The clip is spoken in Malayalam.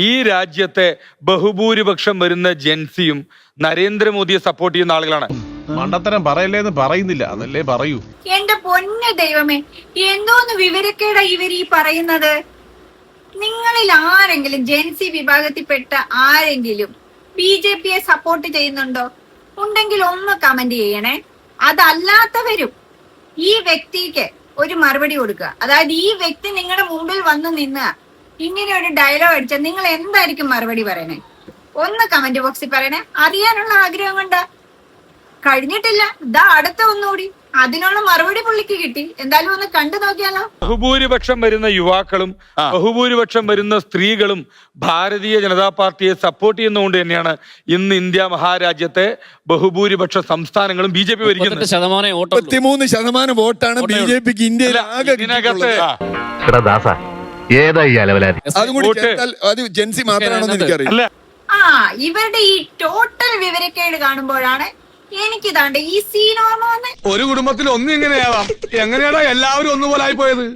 ഈ രാജ്യത്തെ ബഹുഭൂരിപക്ഷം വരുന്ന ജെൻസിയും നരേന്ദ്രമോദിയെ സപ്പോർട്ട് ചെയ്യുന്ന ആളുകളാണ്. മണ്ടത്തരം പറയല്ലേന്ന് പറയുന്നില്ല, അതല്ലേ പറയൂ. എന്റെ പൊന്ന ദൈവമേ, എന്തോന്ന് വിവരക്കേടാ ഇവര് ഈ പറയുന്നത്. നിങ്ങളിൽ ആരെങ്കിലും ജെൻസി വിഭാഗത്തിൽപ്പെട്ട ആരെങ്കിലും BJPയെ സപ്പോർട്ട് ചെയ്യുന്നുണ്ടോ? ഉണ്ടെങ്കിൽ ഒന്ന് കമന്റ് ചെയ്യണേ. അതല്ലാത്തവരും ഈ വ്യക്തിക്ക് ഒരു മറുപടി കൊടുക്കുക. അതായത് ഈ വ്യക്തി നിങ്ങളുടെ മുമ്പിൽ വന്ന് നിന്ന് ഇങ്ങനെ ഒരു ഡയലോഗ് അടിച്ചാൽ നിങ്ങൾ എന്തായിരിക്കും മറുപടി പറയണേ? ഒന്ന് കമന്റ് ബോക്സിൽ പറയണേ. അറിയാനുള്ള ആഗ്രഹം കൊണ്ട് കഴിഞ്ഞിട്ടില്ല, ഇതാ അടുത്ത ഒന്നുകൂടി അതിനുള്ള മറുപടി പുള്ളിക്ക് കിട്ടി. എന്തായാലും ഒന്ന് കണ്ടു നോക്കിയാലോ. ബഹുഭൂരിപക്ഷം വരുന്ന യുവാക്കളും ബഹുഭൂരിപക്ഷം വരുന്ന സ്ത്രീകളും ഭാരതീയ ജനതാ പാർട്ടിയെ സപ്പോർട്ട് ചെയ്യുന്നതുകൊണ്ട് തന്നെയാണ് ഇന്ന് ഇന്ത്യ മഹാരാജ്യത്തെ ബഹുഭൂരിപക്ഷ സംസ്ഥാനങ്ങളും BJP ഭരിക്കുന്നത്. 33% വോട്ടാണ് BJPക്ക് ഇന്ത്യയിൽ ആകെ. അത് ജെൻസി മാത്രമാണെന്ന് എനിക്കറിയാം. ഇവരുടെ ഈ ടോട്ടൽ വിവരക്കേട് കാണുമ്പോഴാണ് എനിക്കിതാണ്ട് ഈ സീൻ ഓർമ്മ വന്നേ. ഒരു കുടുംബത്തിൽ ഒന്നും ഇങ്ങനെയാവാം. എങ്ങനെയാണോ എല്ലാവരും ഒന്നുപോലെ ആയി പോയത്?